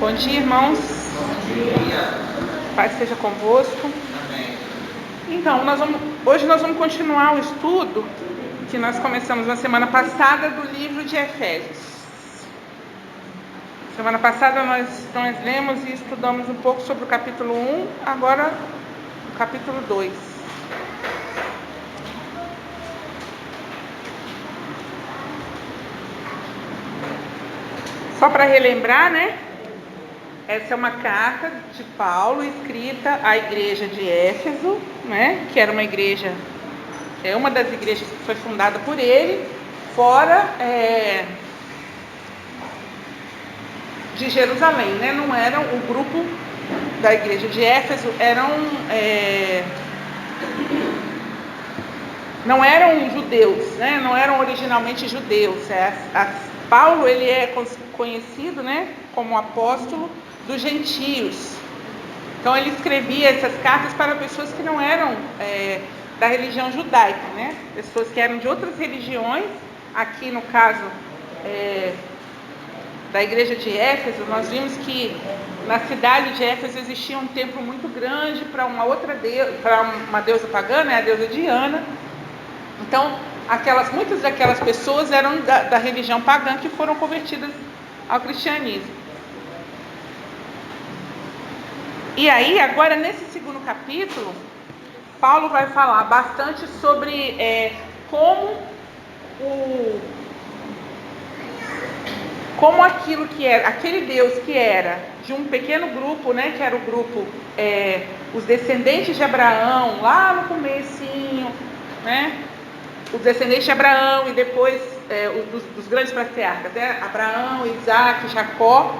Bom dia, irmãos. Paz seja convosco. Então, hoje nós vamos continuar o estudo que nós começamos na semana passada do livro de Efésios. Semana passada nós lemos e estudamos um pouco sobre o capítulo 1, agora o capítulo 2. Só para relembrar, né? Essa é uma carta de Paulo escrita à igreja de Éfeso, né? Que era uma igreja, uma das igrejas que foi fundada por ele, fora de Jerusalém, né? Não eram o grupo da igreja de Éfeso, não eram judeus, né? Não eram originalmente judeus. Paulo ele é conhecido, né, como apóstolo dos gentios. Então ele escrevia essas cartas para pessoas que não eram da religião judaica, né? Pessoas que eram de outras religiões. Aqui no caso da igreja de Éfeso, nós vimos que na cidade de Éfeso existia um templo muito grande para uma deusa pagã, né, a deusa Diana. Então muitas daquelas pessoas eram da religião pagã que foram convertidas ao cristianismo. E aí, agora nesse segundo capítulo, Paulo vai falar bastante sobre como aquilo que era, aquele Deus que era de um pequeno grupo, né, que era o grupo, os descendentes de Abraão, lá no comecinho, né, os descendentes de Abraão e depois dos grandes patriarcas, né, Abraão, Isaac, Jacó,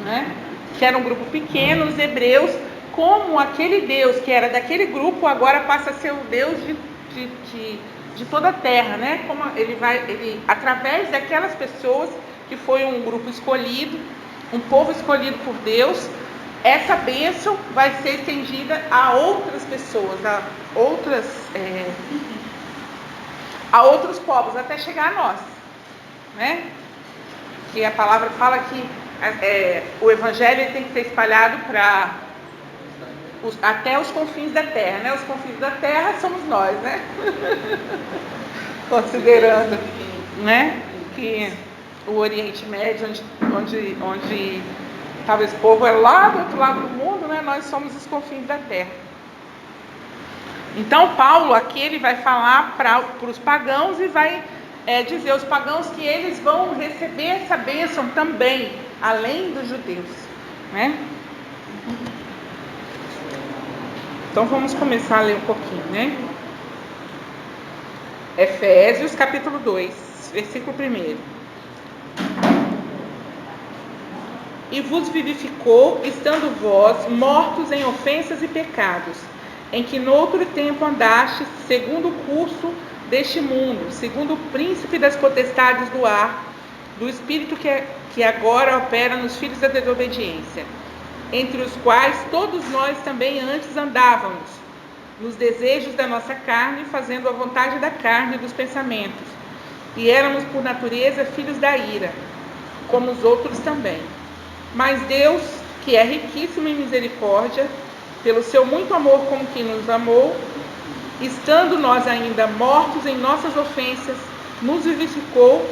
né, que era um grupo pequeno, os hebreus, como aquele Deus que era daquele grupo agora passa a ser o Deus de toda a terra, né? Como ele através daquelas pessoas que foi um grupo escolhido, um povo escolhido por Deus, essa bênção vai ser estendida a outras pessoas, a outros povos, até chegar a nós, né? Que a palavra fala que o evangelho tem que ser espalhado até os confins da terra, né? Os confins da terra somos nós, né? Considerando, né, que o Oriente Médio, onde talvez o povo é lá do outro lado do mundo, né? Nós somos os confins da terra. Então Paulo aqui ele vai falar para os pagãos e vai dizer aos pagãos que eles vão receber essa bênção também, além dos judeus, né? Então vamos começar a ler um pouquinho, né? Efésios capítulo 2, versículo 1. E vos vivificou, estando vós mortos em ofensas e pecados, em que noutro tempo andastes, segundo o curso deste mundo, segundo o príncipe das potestades do ar, do espírito que agora opera nos filhos da desobediência, entre os quais todos nós também antes andávamos, nos desejos da nossa carne, fazendo a vontade da carne e dos pensamentos, e éramos por natureza filhos da ira, como os outros também. Mas Deus, que é riquíssimo em misericórdia, pelo seu muito amor com que nos amou, estando nós ainda mortos em nossas ofensas, nos vivificou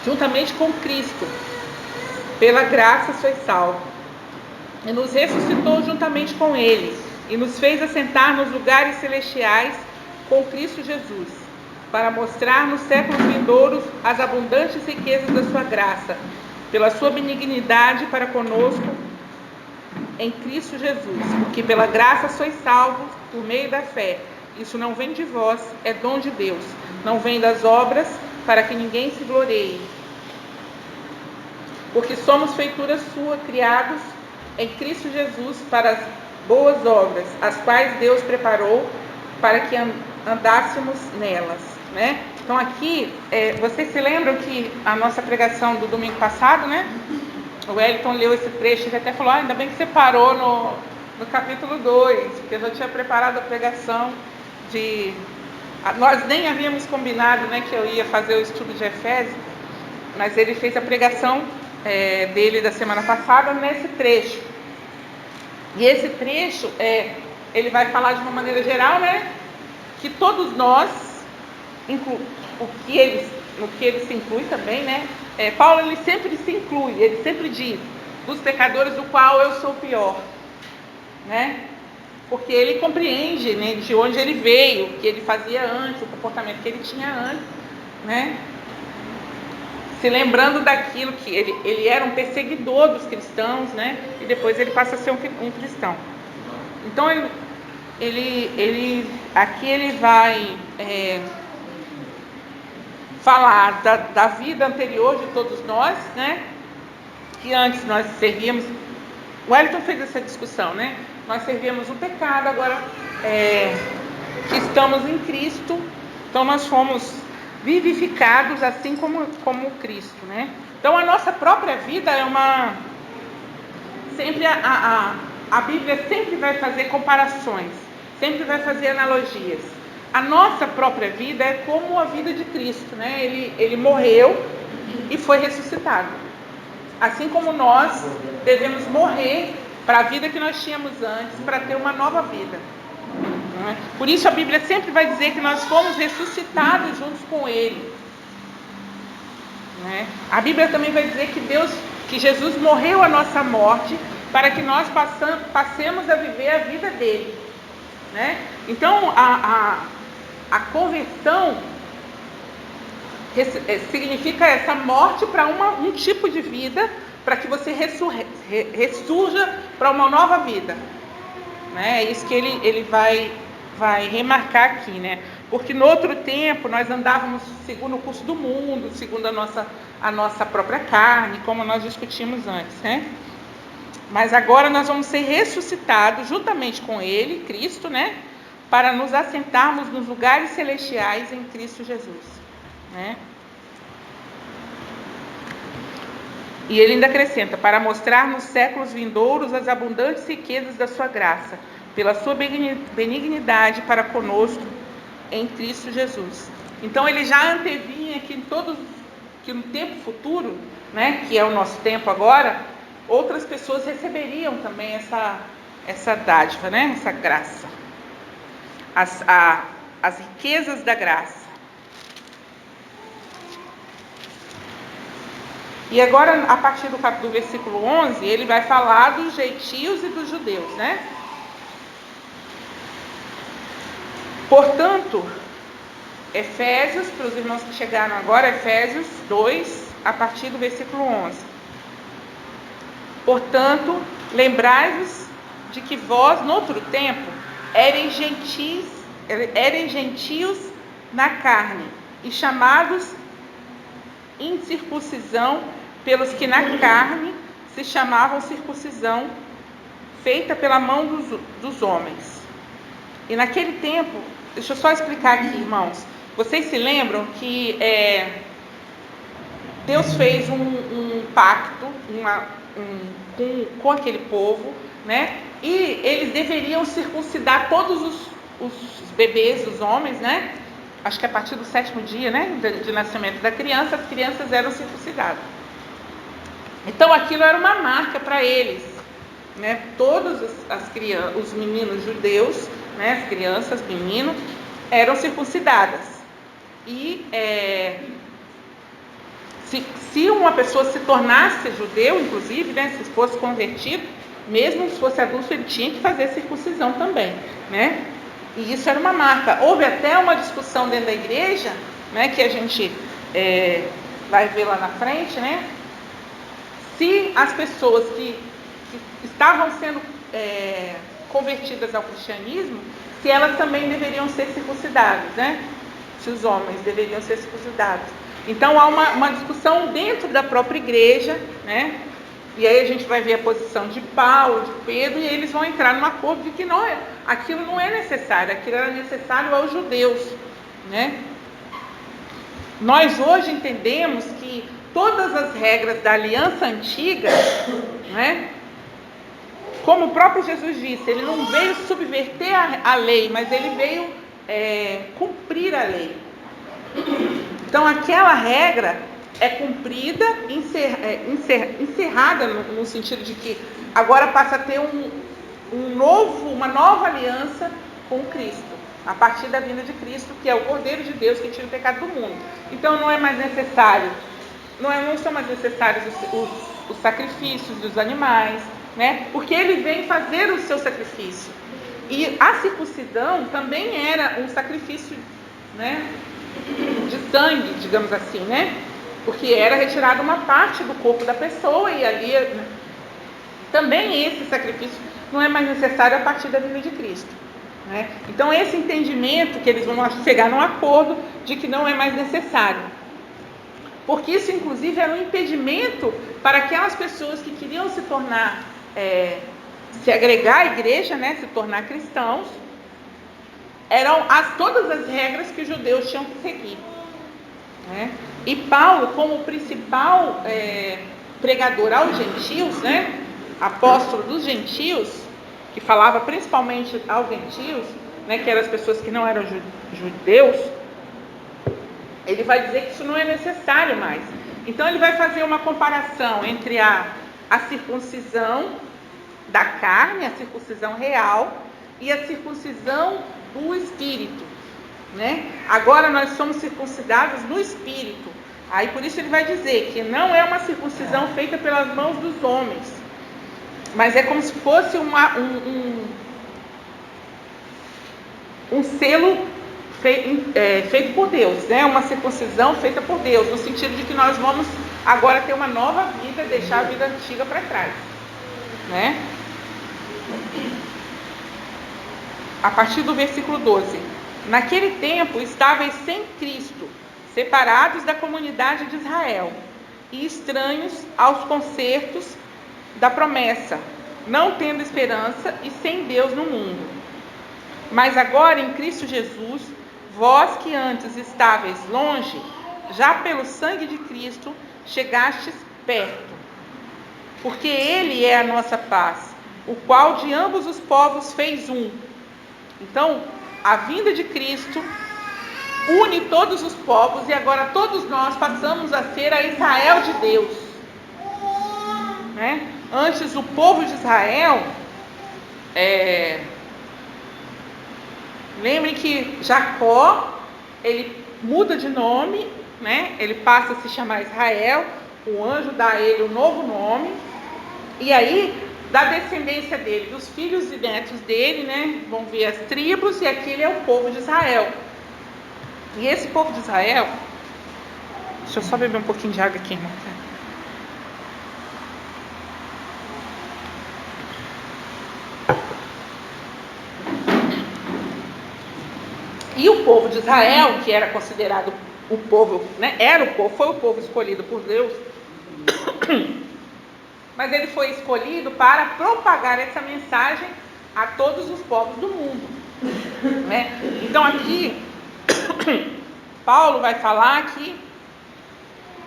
juntamente com Cristo. Pela graça sois salvos. E nos ressuscitou juntamente com Ele, e nos fez assentar nos lugares celestiais com Cristo Jesus, para mostrar nos séculos vindouros as abundantes riquezas da sua graça, pela sua benignidade para conosco em Cristo Jesus, porque pela graça sois salvos por meio da fé. Isso não vem de vós, é dom de Deus, não vem das obras, para que ninguém se glorie. Porque somos feitura sua, criados em Cristo Jesus para as boas obras, as quais Deus preparou para que andássemos nelas, né? Então aqui, vocês se lembram que a nossa pregação do domingo passado, né? O Wellington leu esse trecho e até falou, ainda bem que você parou no capítulo 2, porque eu já tinha preparado a pregação nós nem havíamos combinado, né, que eu ia fazer o estudo de Efésios, mas ele fez a pregação dele da semana passada nesse trecho. E esse trecho, ele vai falar de uma maneira geral, né, que todos nós, no que ele se inclui também, né, Paulo ele sempre se inclui, ele sempre diz, dos pecadores do qual eu sou o pior, né, porque ele compreende, né, de onde ele veio, o que ele fazia antes, o comportamento que ele tinha antes, né, se lembrando daquilo que ele era um perseguidor dos cristãos, né, e depois ele passa a ser um cristão. Então aqui ele vai falar da vida anterior de todos nós, né, que antes nós servíamos. O Wellington fez essa discussão, né? Nós servíamos o pecado, agora que estamos em Cristo, então nós fomos vivificados assim como Cristo, né? Então a nossa própria vida sempre a Bíblia sempre vai fazer comparações, sempre vai fazer analogias. A nossa própria vida é como a vida de Cristo, né? Ele morreu e foi ressuscitado. Assim como nós devemos morrer para a vida que nós tínhamos antes, para ter uma nova vida. Por isso a Bíblia sempre vai dizer que nós fomos ressuscitados juntos com Ele. A Bíblia também vai dizer que Jesus morreu a nossa morte para que nós passemos a viver a vida dele. Então a conversão significa essa morte para um tipo de vida, para que você ressurja para uma nova vida. É isso que ele vai remarcar aqui, né? Porque no outro tempo nós andávamos segundo o curso do mundo, segundo a nossa própria carne, como nós discutimos antes, né? Mas agora nós vamos ser ressuscitados juntamente com Ele, Cristo, né? Para nos assentarmos nos lugares celestiais em Cristo Jesus, né? E ele ainda acrescenta, para mostrar nos séculos vindouros as abundantes riquezas da sua graça, pela sua benignidade para conosco em Cristo Jesus. Então ele já antevinha que no tempo futuro, né, que é o nosso tempo agora, outras pessoas receberiam também essa dádiva, né, essa graça, as riquezas da graça. E agora, a partir do versículo 11, ele vai falar dos gentios e dos judeus, né? Portanto, Efésios, para os irmãos que chegaram agora, Efésios 2, a partir do versículo 11. Portanto, lembrai-vos de que vós, no outro tempo, ereis gentios na carne, e chamados incircuncisão pelos que na carne se chamavam circuncisão, feita pela mão dos homens. E naquele tempo, deixa eu só explicar aqui, irmãos, vocês se lembram que Deus fez um pacto com aquele povo, né? E eles deveriam circuncidar todos os bebês, os homens, né? Acho que a partir do 7º dia, né, de nascimento da criança, as crianças eram circuncidadas. Então aquilo era uma marca para eles, né? Todos os meninos judeus, né, as crianças, meninos, eram circuncidadas. E se uma pessoa se tornasse judeu, inclusive, né, se fosse convertido, mesmo se fosse adulto, ele tinha que fazer circuncisão também, né? E isso era uma marca. Houve até uma discussão dentro da igreja, né, que a gente vai ver lá na frente, né? Se as pessoas que estavam sendo convertidas ao cristianismo, se elas também deveriam ser circuncidadas, né? Se os homens deveriam ser circuncidados. Então há uma discussão dentro da própria igreja, né? E aí a gente vai ver a posição de Paulo, de Pedro, e eles vão entrar num acordo de que aquilo não é necessário, aquilo era necessário aos judeus, né? Nós hoje entendemos que todas as regras da aliança antiga, né, como o próprio Jesus disse, ele não veio subverter a lei, mas ele veio cumprir a lei. Então aquela regra, é cumprida, encerrada no sentido de que agora passa a ter uma nova aliança com Cristo, a partir da vinda de Cristo, que é o Cordeiro de Deus que tira o pecado do mundo. Então não é mais necessário, não são mais necessários os sacrifícios dos animais, né? Porque ele vem fazer o seu sacrifício. E a circuncisão também era um sacrifício, né, de sangue, digamos assim, né? Porque era retirada uma parte do corpo da pessoa e ali, né, também esse sacrifício não é mais necessário a partir da vinda de Cristo, né? Então esse entendimento que eles vão chegar num acordo de que não é mais necessário, porque isso inclusive era um impedimento para aquelas pessoas que queriam se tornar, se agregar à igreja, né, se tornar cristãos. Eram todas as regras que os judeus tinham que seguir, né? E Paulo, como principal pregador aos gentios, né, apóstolo dos gentios, que falava principalmente aos gentios, né, que eram as pessoas que não eram judeus, ele vai dizer que isso não é necessário mais. Então ele vai fazer uma comparação entre a circuncisão da carne, a circuncisão real, e a circuncisão do espírito, né? Agora nós somos circuncidados no espírito. Aí por isso ele vai dizer que não é uma circuncisão feita pelas mãos dos homens, mas é como se fosse um selo feito por Deus, né? Uma circuncisão feita por Deus, no sentido de que nós vamos agora ter uma nova vida, deixar a vida antiga para trás, né? A partir do versículo 12: naquele tempo estáveis sem Cristo, separados da comunidade de Israel e estranhos aos concertos da promessa, não tendo esperança e sem Deus no mundo. Mas agora em Cristo Jesus, vós que antes estáveis longe, já pelo sangue de Cristo chegastes perto, porque Ele é a nossa paz, o qual de ambos os povos fez um. Então, a vinda de Cristo une todos os povos e agora todos nós passamos a ser a Israel de Deus, né? Antes, o povo de Israel, lembrem que Jacó, ele muda de nome, né? Ele passa a se chamar Israel, o anjo dá a ele um novo nome, e aí da descendência dele, dos filhos e netos dele, né, vão vir as tribos, e aquele é o povo de Israel. E esse povo de Israel, deixa eu só beber um pouquinho de água aqui, irmão. E o povo de Israel, que era considerado o povo, né, foi o povo escolhido por Deus, mas ele foi escolhido para propagar essa mensagem a todos os povos do mundo, né? Então aqui Paulo vai falar que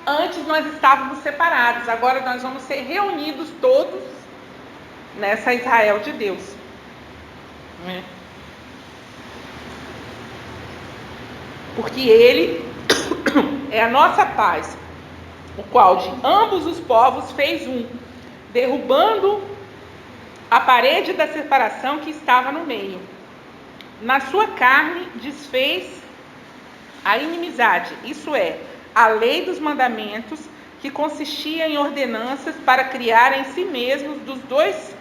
antes nós estávamos separados, agora nós vamos ser reunidos todos nessa Israel de Deus, né? Porque Ele é a nossa paz, o qual de ambos os povos fez um, derrubando a parede da separação que estava no meio. Na sua carne desfez a inimizade, isso é, a lei dos mandamentos, que consistia em ordenanças para criar em si mesmos dos dois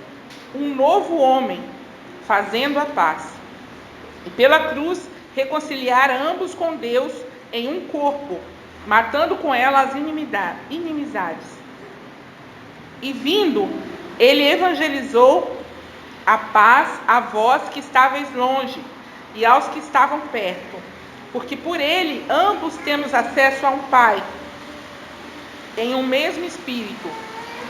um novo homem, fazendo a paz. E pela cruz reconciliar ambos com Deus em um corpo, matando com ela as inimizades. E vindo, ele evangelizou a paz a vós que estáveis longe e aos que estavam perto, porque por ele ambos temos acesso a um Pai, em um mesmo Espírito.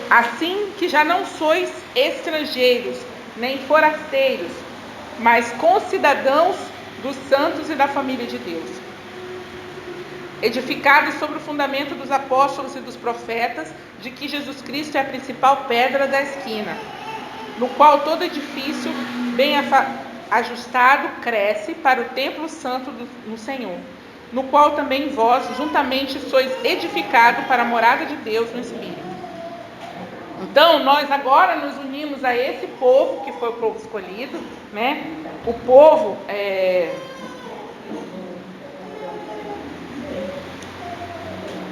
Assim que já não sois estrangeiros, nem forasteiros, mas concidadãos dos santos e da família de Deus, edificados sobre o fundamento dos apóstolos e dos profetas, de que Jesus Cristo é a principal pedra da esquina, no qual todo edifício bem ajustado cresce para o templo santo no Senhor, no qual também vós juntamente sois edificados para a morada de Deus no Espírito. Então, nós agora nos unimos a esse povo, que foi o povo escolhido, né? O povo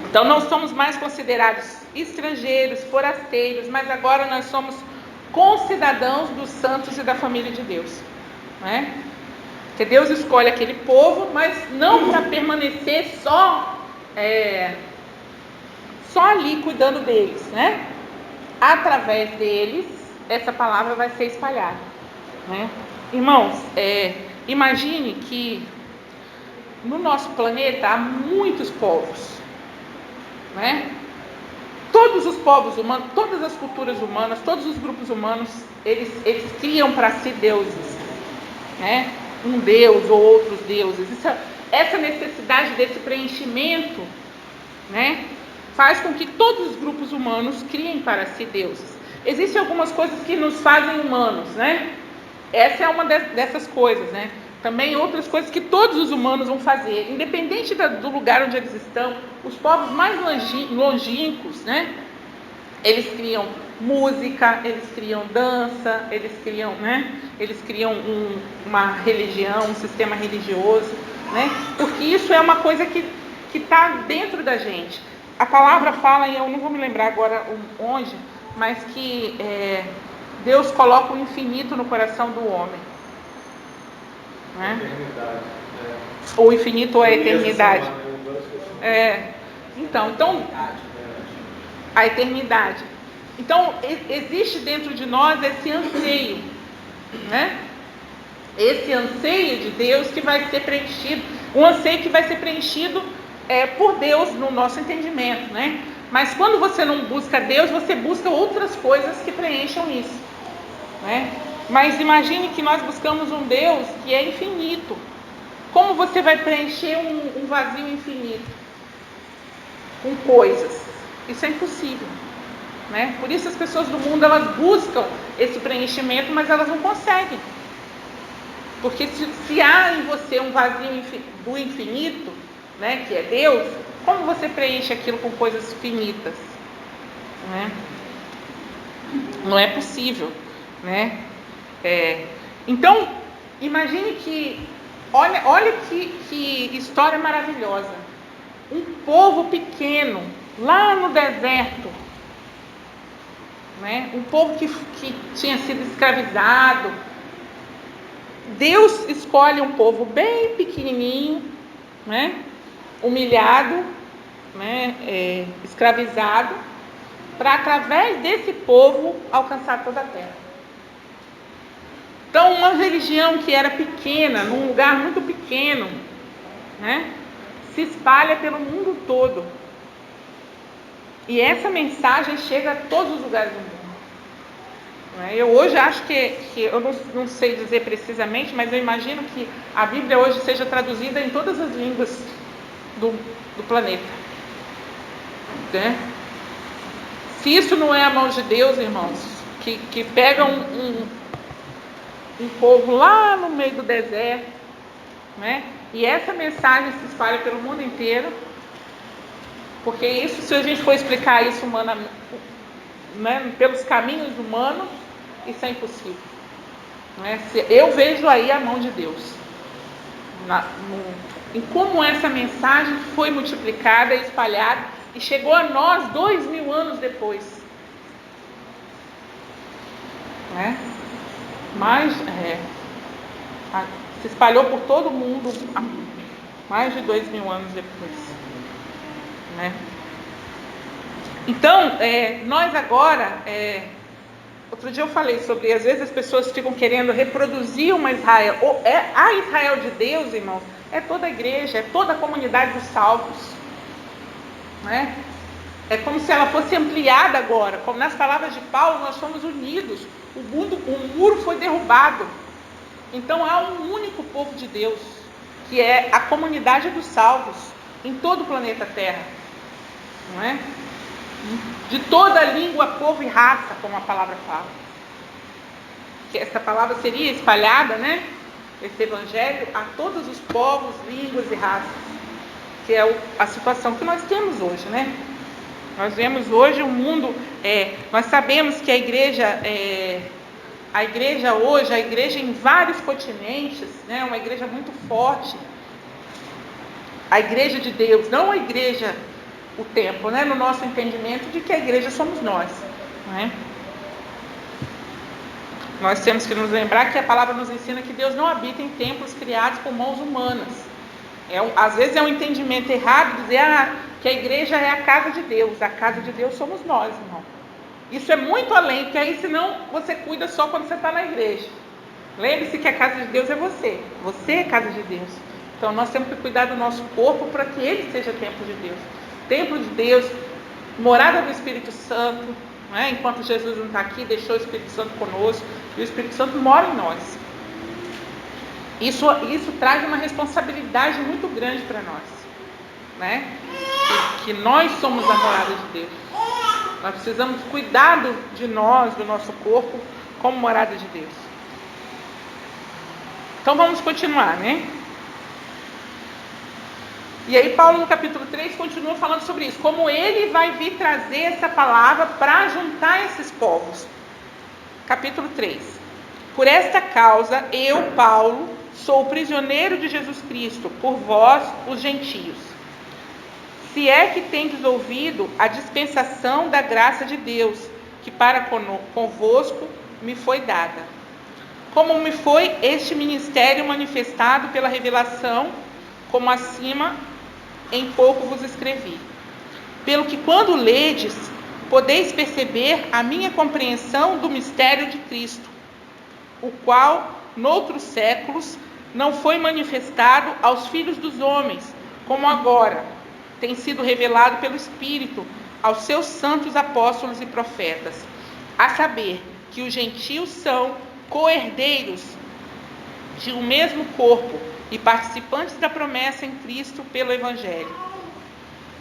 Então, não somos mais considerados estrangeiros, forasteiros, mas agora nós somos concidadãos dos santos e da família de Deus, né? Porque Deus escolhe aquele povo, mas não para permanecer só ali cuidando deles, né? Através deles, essa palavra vai ser espalhada, né? Irmãos, imagine que no nosso planeta há muitos povos, né? Todos os povos humanos, todas as culturas humanas, todos os grupos humanos, eles criam para si deuses, né? Um deus ou outros deuses. Essa necessidade desse preenchimento, né, faz com que todos os grupos humanos criem para si deuses. Existem algumas coisas que nos fazem humanos, né? Essa é uma dessas coisas, né? Também outras coisas que todos os humanos vão fazer, independente do lugar onde eles estão. Os povos mais longínquos, né? Eles criam música, eles criam dança, eles criam, né? Eles criam uma religião, um sistema religioso, né? Porque isso é uma coisa que está dentro da gente. A palavra fala, e eu não vou me lembrar agora onde, mas que Deus coloca o infinito no coração do homem, né? O infinito ou a eternidade. Então, a eternidade. Então, existe dentro de nós esse anseio, né? Esse anseio de Deus que vai ser preenchido, um anseio que vai ser preenchido por Deus no nosso entendimento, né? Mas quando você não busca Deus, você busca outras coisas que preencham isso, né? Mas imagine que nós buscamos um Deus que é infinito. Como você vai preencher um vazio infinito? Com coisas. Isso é impossível, né? Por isso as pessoas do mundo, elas buscam esse preenchimento, mas elas não conseguem. Porque se há em você um vazio do infinito, né, que é Deus, como você preenche aquilo com coisas finitas, né? Não é possível, né? Então, imagine que, olha que história maravilhosa. Um povo pequeno, lá no deserto, né? Um povo que tinha sido escravizado. Deus escolhe um povo bem pequenininho, né? Humilhado, né? Escravizado, para através desse povo alcançar toda a terra. Então, uma religião que era pequena, num lugar muito pequeno, né, se espalha pelo mundo todo. E essa mensagem chega a todos os lugares do mundo. Eu hoje acho que eu não sei dizer precisamente, mas eu imagino que a Bíblia hoje seja traduzida em todas as línguas do planeta, né? Se isso não é a mão de Deus, irmãos, que pega um povo lá no meio do deserto, né? E essa mensagem se espalha pelo mundo inteiro, porque isso, se a gente for explicar isso humanamente, né, pelos caminhos humanos, isso é impossível, né? Eu vejo aí a mão de Deus em como essa mensagem foi multiplicada e espalhada e chegou a nós 2000 anos depois, né? Mas se espalhou por todo o mundo mais de 2000 anos depois, né? Então, nós agora, outro dia eu falei sobre, às vezes as pessoas ficam querendo reproduzir uma Israel. A Israel de Deus, irmão, é toda a igreja, é toda a comunidade dos salvos, né? É como se ela fosse ampliada agora, como nas palavras de Paulo, nós somos unidos, o muro foi derrubado. Então há um único povo de Deus, que é a comunidade dos salvos, em todo o planeta Terra, não é? De toda língua, povo e raça, como a palavra fala. Que essa palavra seria espalhada, né? Esse evangelho a todos os povos, línguas e raças. que é a situação que nós temos hoje, né? Nós vemos hoje o mundo, nós sabemos que a igreja hoje, a igreja em vários continentes, né? Uma igreja muito forte, a igreja de Deus, não a igreja, o templo, né? No nosso entendimento de que a igreja somos nós, né? Nós temos que nos lembrar que a palavra nos ensina que Deus não habita em templos criados por mãos humanas. Às vezes é um entendimento errado dizer que a igreja é a casa de Deus. A casa de Deus somos nós, irmão. Isso é muito além, porque aí senão você cuida só quando você está na igreja. Lembre-se que a casa de Deus é você. Você é a casa de Deus. Então nós temos que cuidar do nosso corpo para que ele seja templo de Deus. Templo de Deus, morada do Espírito Santo, né? Enquanto Jesus não está aqui, deixou o Espírito Santo conosco, e o Espírito Santo mora em nós. Isso traz uma responsabilidade muito grande para nós, né? Que nós somos a morada de Deus. Nós precisamos cuidar de nós, do nosso corpo, como morada de Deus. Então vamos continuar, né? E aí Paulo no capítulo 3 continua falando sobre isso, como ele vai vir trazer essa palavra para juntar esses povos. Capítulo 3. Por esta causa, eu, Paulo, sou prisioneiro de Jesus Cristo, por vós, os gentios. Se é que tendes ouvido a dispensação da graça de Deus, que para convosco me foi dada. Como me foi este ministério manifestado pela revelação, como acima em pouco vos escrevi. Pelo que quando ledes, podeis perceber a minha compreensão do mistério de Cristo, o qual, noutros séculos, não foi manifestado aos filhos dos homens, como agora tem sido revelado pelo Espírito aos seus santos apóstolos e profetas, a saber que os gentios são co-herdeiros de um mesmo corpo e participantes da promessa em Cristo pelo Evangelho,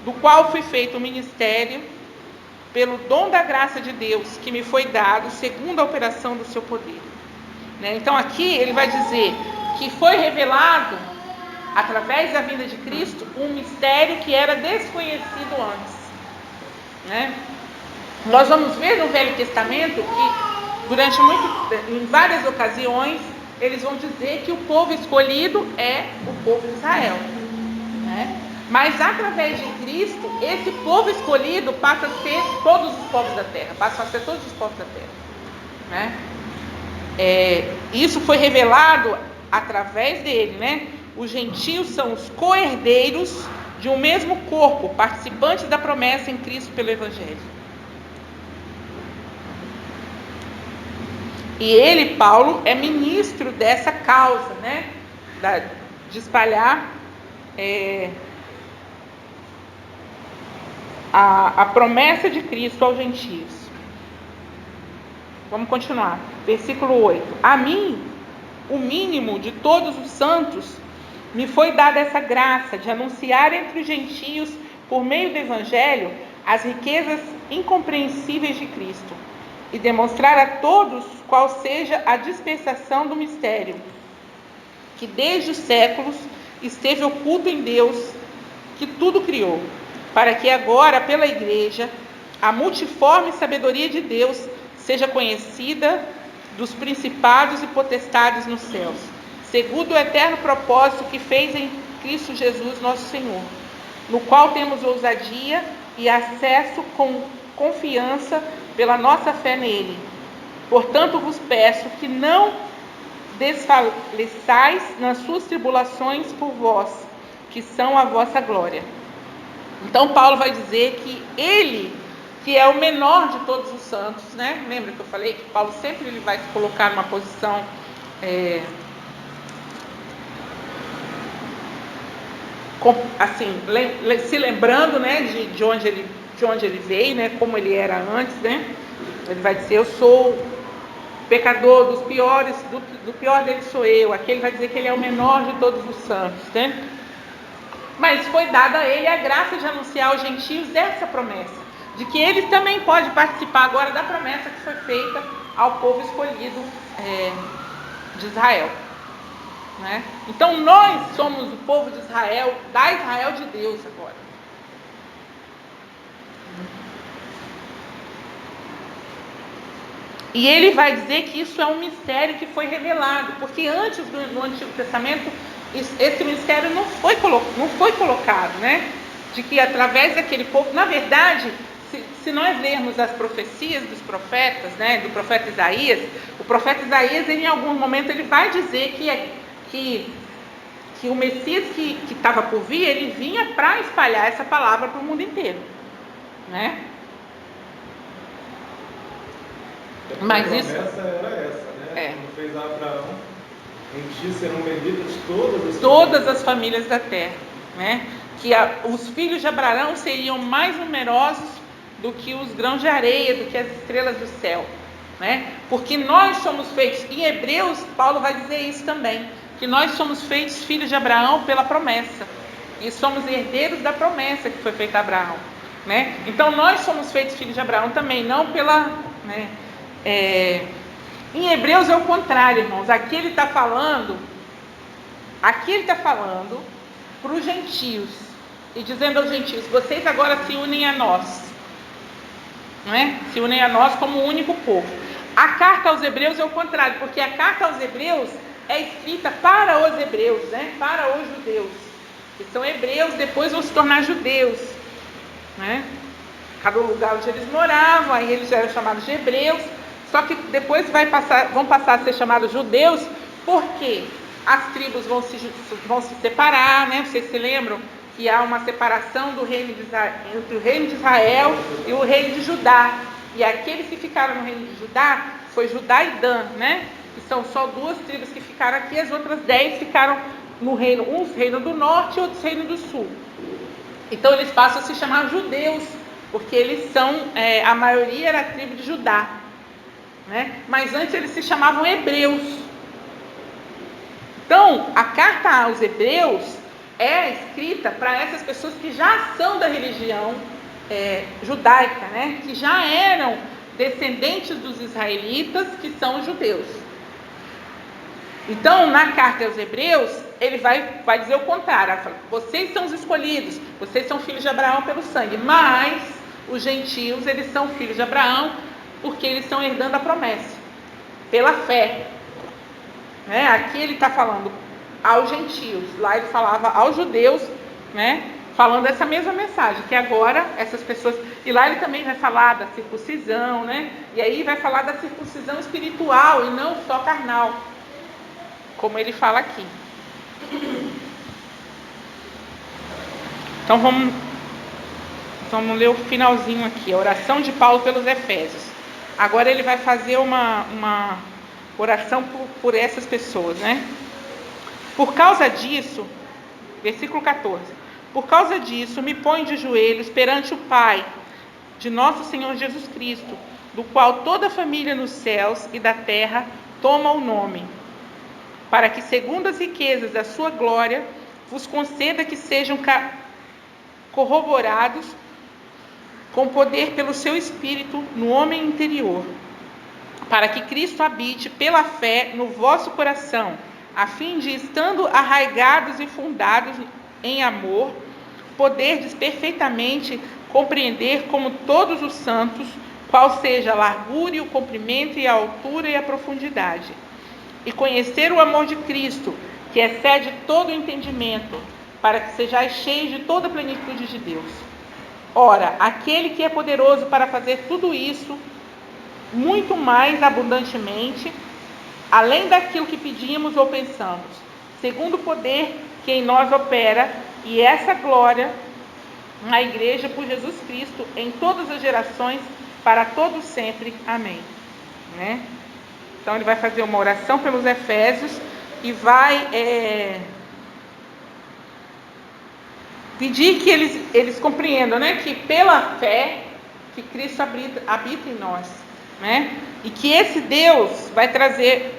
do qual foi feito o ministério pelo dom da graça de Deus, que me foi dado segundo a operação do seu poder. Então aqui ele vai dizer que foi revelado, através da vinda de Cristo, um mistério que era desconhecido antes. Nós vamos ver no Velho Testamento que em várias ocasiões eles vão dizer que o povo escolhido é o povo de Israel. Mas através de Cristo, esse povo escolhido passa a ser todos os povos da terra, Isso foi revelado através dele, Os gentios são os co-herdeiros de um mesmo corpo, participantes da promessa em Cristo pelo Evangelho. E ele, Paulo, é ministro dessa causa, de espalhar a promessa de Cristo aos gentios. Vamos continuar. Versículo 8. A mim, o mínimo de todos os santos, me foi dada essa graça de anunciar entre os gentios, por meio do Evangelho, as riquezas incompreensíveis de Cristo, e demonstrar a todos qual seja a dispensação do mistério, que desde os séculos esteve oculto em Deus, que tudo criou, para que agora, pela igreja, a multiforme sabedoria de Deus seja conhecida dos principados e potestades nos céus, segundo o eterno propósito que fez em Cristo Jesus nosso Senhor, no qual temos ousadia e acesso com confiança pela nossa fé nele. Portanto, vos peço que não desfaleçais nas suas tribulações por vós, que são a vossa glória. Então Paulo vai dizer que ele, que é o menor de todos os santos, Lembra que eu falei que Paulo sempre ele vai se colocar numa posição se lembrando, de onde ele veio, como ele era antes, Ele vai dizer: eu sou pecador dos piores, do pior deles sou eu. Aqui ele vai dizer que ele é o menor de todos os santos, Mas foi dada a ele a graça de anunciar aos gentios dessa promessa, de que ele também pode participar agora da promessa que foi feita ao povo escolhido de Israel. né? Então nós somos o povo de Israel, da Israel de Deus agora. E ele vai dizer que isso é um mistério que foi revelado, porque antes no Antigo Testamento esse mistério não foi colocado, né? De que através daquele povo, na verdade, se nós lermos as profecias dos profetas, né, do profeta Isaías, o profeta Isaías, em algum momento, ele vai dizer que o Messias que estava por vir, ele vinha para espalhar essa palavra para o mundo inteiro, né? Mas a isso promessa era essa, né? Quando fez a Abraão, em ti serão benditas todas as famílias da terra, né? Que os filhos de Abraão seriam mais numerosos do que os grãos de areia, do que as estrelas do céu, né? Porque nós somos feitos, em Hebreus, Paulo vai dizer isso também, que nós somos feitos filhos de Abraão pela promessa, e somos herdeiros da promessa que foi feita a Abraão, né? Então nós somos feitos filhos de Abraão também, não pela, né? Em Hebreus é o contrário, irmãos. Aqui ele está falando para os gentios e dizendo aos gentios: vocês agora se unem a nós, não é? Se unem a nós como um único povo. A carta aos Hebreus é o contrário, porque a carta aos Hebreus é escrita para os hebreus, né? Para os judeus, que são hebreus, depois vão se tornar judeus, né? Cada lugar onde eles moravam, aí eles eram chamados de hebreus. Só que depois vão passar a ser chamados judeus, porque as tribos vão se separar, né? Vocês se lembram que há uma separação do reino de Israel, entre o reino de Israel e o reino de Judá. E aqueles que ficaram no reino de Judá foi Judá e Dan, né? Que são só duas tribos que ficaram aqui, as outras 10 ficaram no reino, uns reino do norte e outros reino do sul. Então eles passam a se chamar judeus, porque eles são, a maioria era a tribo de Judá. Né? Mas antes eles se chamavam hebreus. Então, a carta aos hebreus é escrita para essas pessoas que já são da religião judaica, né? Que já eram descendentes dos israelitas, que são os judeus. Então, na carta aos hebreus, ele vai dizer o contrário. Ele fala: vocês são os escolhidos, vocês são filhos de Abraão pelo sangue, mas os gentios, eles são filhos de Abraão porque eles estão herdando a promessa, pela fé, né? Aqui ele está falando aos gentios, lá ele falava aos judeus, né? Falando essa mesma mensagem, que agora essas pessoas, e lá ele também vai falar da circuncisão, né? E aí vai falar da circuncisão espiritual e não só carnal, como ele fala aqui. Então vamos ler o finalzinho aqui, a oração de Paulo pelos Efésios. Agora ele vai fazer uma oração por essas pessoas, né? Por causa disso, versículo 14: por causa disso me ponho de joelhos perante o Pai de nosso Senhor Jesus Cristo, do qual toda a família nos céus e da terra toma o nome, para que, segundo as riquezas da sua glória, vos conceda que sejam corroborados com poder pelo seu Espírito no homem interior, para que Cristo habite pela fé no vosso coração, a fim de, estando arraigados e fundados em amor, poderdes perfeitamente compreender como todos os santos, qual seja a largura e o comprimento e a altura e a profundidade, e conhecer o amor de Cristo, que excede todo o entendimento, para que sejais cheios de toda a plenitude de Deus. Ora, aquele que é poderoso para fazer tudo isso, muito mais abundantemente, além daquilo que pedimos ou pensamos, segundo o poder que em nós opera, e essa glória na igreja por Jesus Cristo, em todas as gerações, para todos sempre. Amém. Né? Então ele vai fazer uma oração pelos Efésios e vai pedir que eles compreendam, né, que pela fé que Cristo habita em nós, né, e que esse Deus vai trazer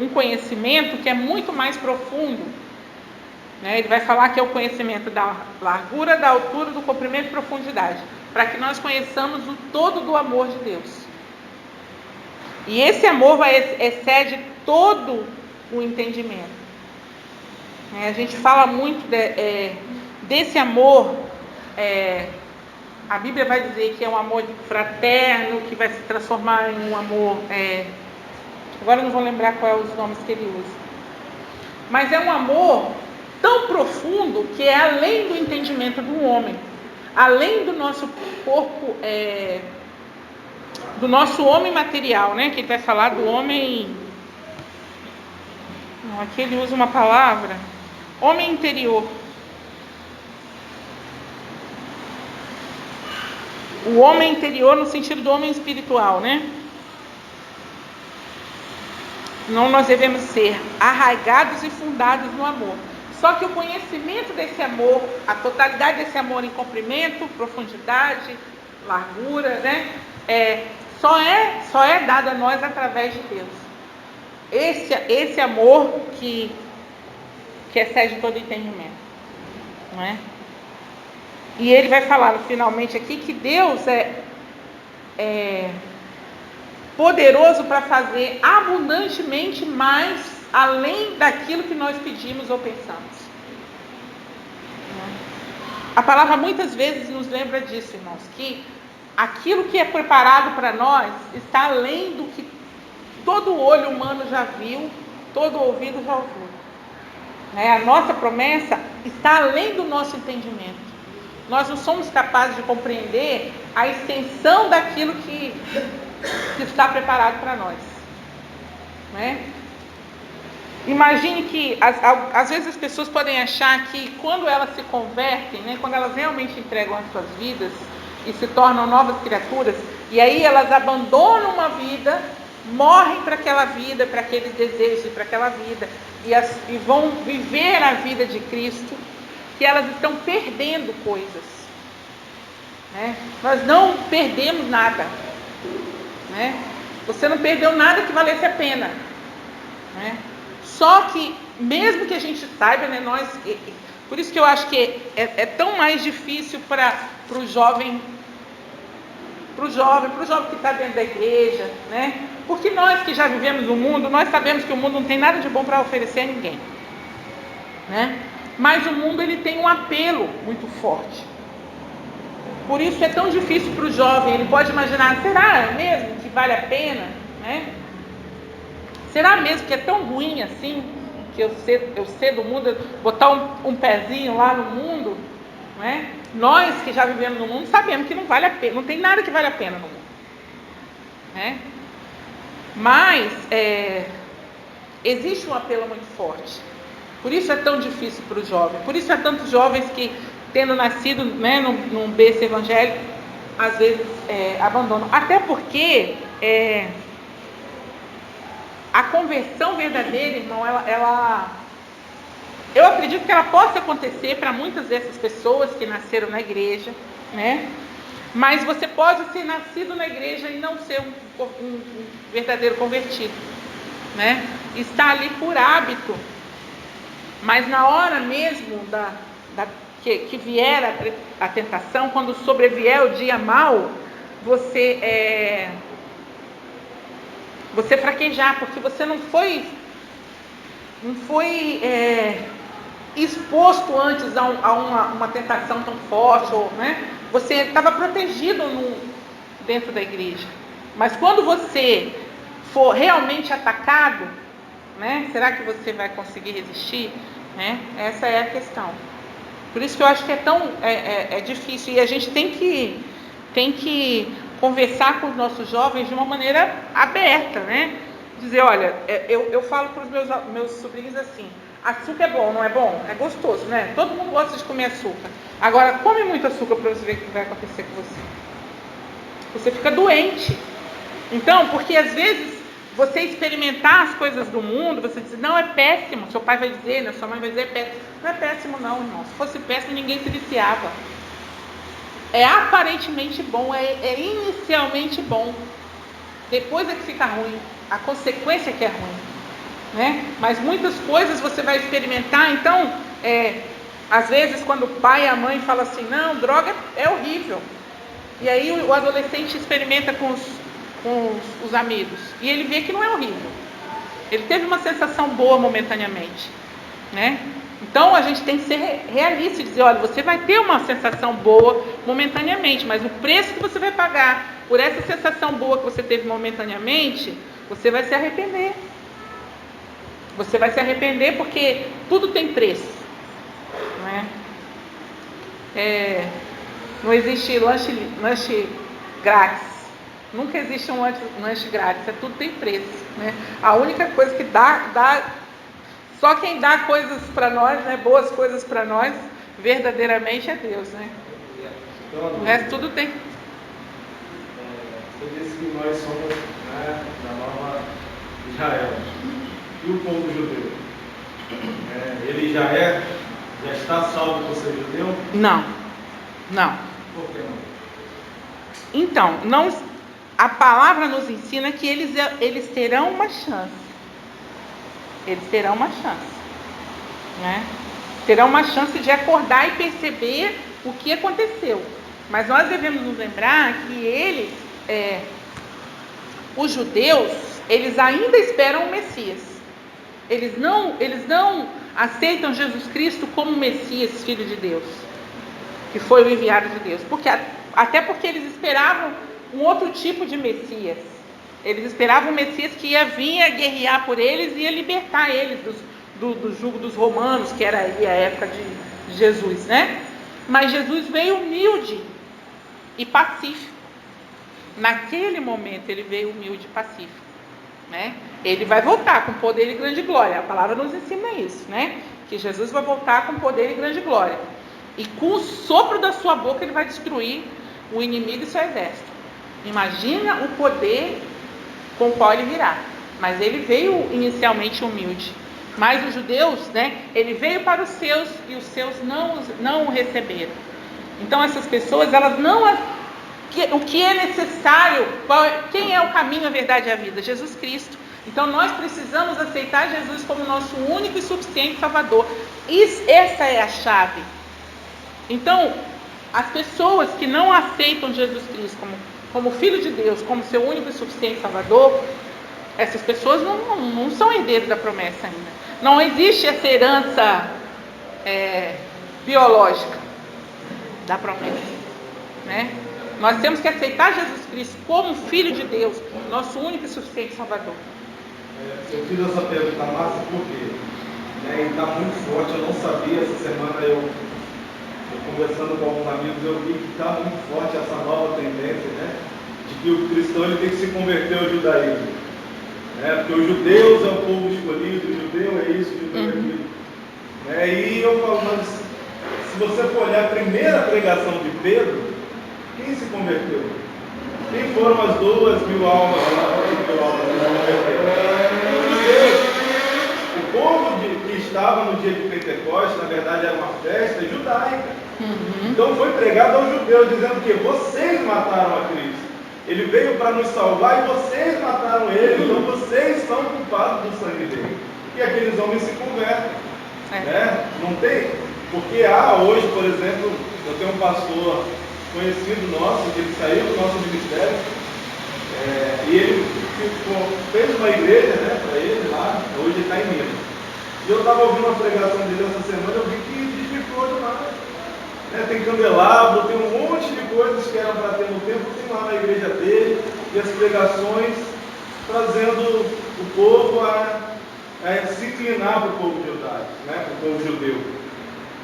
um conhecimento que é muito mais profundo, né? Ele vai falar que é o conhecimento da largura, da altura, do comprimento e profundidade, para que nós conheçamos o todo do amor de Deus. E esse amor excede todo o entendimento. A gente fala muito desse amor, a Bíblia vai dizer que é um amor fraterno, que vai se transformar em um amor, agora eu não vou lembrar quais os nomes que ele usa, mas é um amor tão profundo que é além do entendimento do homem, além do nosso corpo, do nosso homem material, né? Que ele vai falar do homem, aqui ele usa uma palavra, homem interior. O homem interior no sentido do homem espiritual, né? Não, nós devemos ser arraigados e fundados no amor. Só que o conhecimento desse amor, a totalidade desse amor em comprimento, profundidade, largura, né? Só é dado a nós através de Deus. Esse amor que excede todo entendimento, não é? E ele vai falar finalmente aqui que Deus é poderoso para fazer abundantemente mais além daquilo que nós pedimos ou pensamos. A palavra muitas vezes nos lembra disso, irmãos, que aquilo que é preparado para nós está além do que todo olho humano já viu, todo ouvido já ouviu. A nossa promessa está além do nosso entendimento. Nós não somos capazes de compreender a extensão daquilo que está preparado para nós. Imagine que às vezes as pessoas podem achar que quando elas se convertem, quando elas realmente entregam as suas vidas e se tornam novas criaturas, e aí elas abandonam uma vida, morrem para aquela vida, para aqueles desejos, para aquela vida, e vão viver a vida de Cristo, que elas estão perdendo coisas. Nós não perdemos nada. Você não perdeu nada que valesse a pena. Só que, mesmo que a gente saiba, por isso que eu acho que é tão mais difícil para o jovem que está dentro da igreja, porque nós que já vivemos no mundo, nós sabemos que o mundo não tem nada de bom para oferecer a ninguém, mas o mundo ele tem um apelo muito forte. Por isso é tão difícil para o jovem. Ele pode imaginar, será mesmo que vale a pena? Será mesmo que é tão ruim assim, que eu ser do mundo, botar um pezinho lá no mundo? Nós que já vivemos no mundo sabemos que não vale a pena, não tem nada que vale a pena no mundo. Mas existe um apelo muito forte. Por isso é tão difícil para o jovem. Por isso há tantos jovens que, tendo nascido num berço evangélico, às vezes abandonam. Até porque a conversão verdadeira, irmão, eu acredito que ela possa acontecer para muitas dessas pessoas que nasceram na igreja, mas você pode ser nascido na igreja e não ser um verdadeiro convertido, estar ali por hábito, mas na hora mesmo que vier a tentação, quando sobrevier o dia mau, você fraquejar, porque você não foi exposto antes a uma tentação tão forte, você estava protegido dentro da igreja. Mas quando você for realmente atacado, será que você vai conseguir resistir? Essa é a questão. Por isso que eu acho que é tão difícil, e a gente tem que conversar com os nossos jovens de uma maneira aberta, dizer, olha, eu falo para os meus sobrinhos assim: açúcar é bom, não é bom? É gostoso, todo mundo gosta de comer açúcar. Agora, come muito açúcar para você ver o que vai acontecer com você. Você fica doente. Então, porque às vezes você experimentar as coisas do mundo, você diz, não, é péssimo. Seu pai vai dizer, sua mãe vai dizer, é péssimo. Não é péssimo não, irmão. Se fosse péssimo, ninguém se viciava. É aparentemente bom, é inicialmente bom. Depois é que fica ruim. A consequência é que é ruim. Mas muitas coisas você vai experimentar. Então, às vezes quando o pai e a mãe falam assim, não, droga é horrível. E aí o adolescente experimenta com os amigos. E ele vê que não é horrível. Ele teve uma sensação boa momentaneamente, né? Então a gente tem que ser realista e dizer, olha, você vai ter uma sensação boa momentaneamente, mas o preço que você vai pagar por essa sensação boa que você teve momentaneamente, você vai se arrepender. Você vai se arrepender porque tudo tem preço, não é? Não existe lanche grátis. Nunca existe um lanche grátis. Tudo tem preço, né? A única coisa que dá só quem dá coisas para nós, né, boas coisas para nós, verdadeiramente é Deus, né? O resto tudo tem. Você disse que nós somos, né, da nova Israel. E o povo judeu? Ele já está salvo por ser judeu? Não. Por que não? Então, a palavra nos ensina que eles terão uma chance. Eles terão uma chance, né? Terão uma chance de acordar e perceber o que aconteceu. Mas nós devemos nos lembrar que os judeus, eles ainda esperam o Messias. Eles não aceitam Jesus Cristo como Messias, Filho de Deus, que foi o enviado de Deus. Até porque eles esperavam um outro tipo de Messias. Eles esperavam um Messias que ia vir a guerrear por eles e ia libertar eles do jugo dos romanos, que era aí a época de Jesus, né? Mas Jesus veio humilde e pacífico. Naquele momento ele veio humilde e pacífico, né? Ele vai voltar com poder e grande glória. A palavra nos ensina isso, né? Que Jesus vai voltar com poder e grande glória. E com o sopro da sua boca ele vai destruir o inimigo e seu exército. Imagina o poder com o qual ele virá. Mas ele veio inicialmente humilde. Mas os judeus, né, ele veio para os seus e os seus não o receberam. Então essas pessoas, elas não... O que é necessário? Quem é o caminho, a verdade e a vida? Jesus Cristo. Então nós precisamos aceitar Jesus como nosso único e suficiente Salvador. Essa é a chave. Então, as pessoas que não aceitam Jesus Cristo como Filho de Deus, como seu único e suficiente Salvador, essas pessoas não são herdeiros da promessa ainda. Não existe essa herança biológica da promessa, né? Nós temos que aceitar Jesus Cristo como Filho de Deus, nosso único e suficiente Salvador. Eu fiz essa pergunta massa porque e está muito forte. Eu não sabia, essa semana eu conversando com alguns amigos, eu vi que está muito forte essa nova tendência, né? De que o cristão ele tem que se converter ao judaísmo, né? Porque os judeus é o povo escolhido, o judeu é isso, o judeu é aquilo, né? E eu falo, mas se você for olhar a primeira pregação de Pedro, quem se converteu? Quem foram as 2.000 almas lá? 2.000 almas que se converteram? Os judeus. O povo que estava no dia de Pentecostes, na verdade era uma festa judaica. Então foi pregado aos judeus, dizendo que vocês mataram a Cristo. Ele veio para nos salvar e vocês mataram ele, então vocês são culpados do sangue dele. E aqueles homens se convertem. Né? Não tem? Porque há hoje, por exemplo, eu tenho um pastor conhecido nosso, que ele saiu do nosso ministério, e ele fez uma igreja, né, para ele lá, hoje ele está em Minas. E eu estava ouvindo uma pregação dele essa semana, eu vi que desvirtuou demais. Tem candelabro, tem um monte de coisas que eram para ter no tempo, tem lá na igreja dele, e as pregações trazendo o povo a se inclinar para o povo judaico, né, para o povo judeu.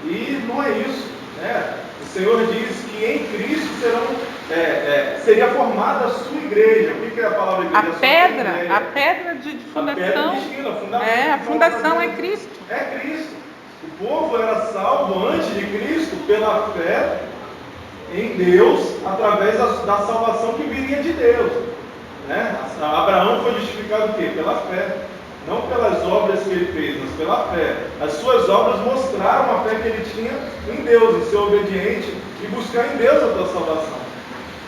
E não é isso, né? O Senhor diz que em Cristo seria formada a sua igreja. O que é a palavra igreja? A pedra de fundação. A pedra de esquina, a fundação é Cristo. É Cristo. O povo era salvo antes de Cristo pela fé em Deus, através da salvação que viria de Deus, né? Abraão foi justificado o quê? Pela fé. Não pelas obras que ele fez, mas pela fé. As suas obras mostraram a fé que ele tinha em Deus, em ser obediente e buscar em Deus a tua salvação.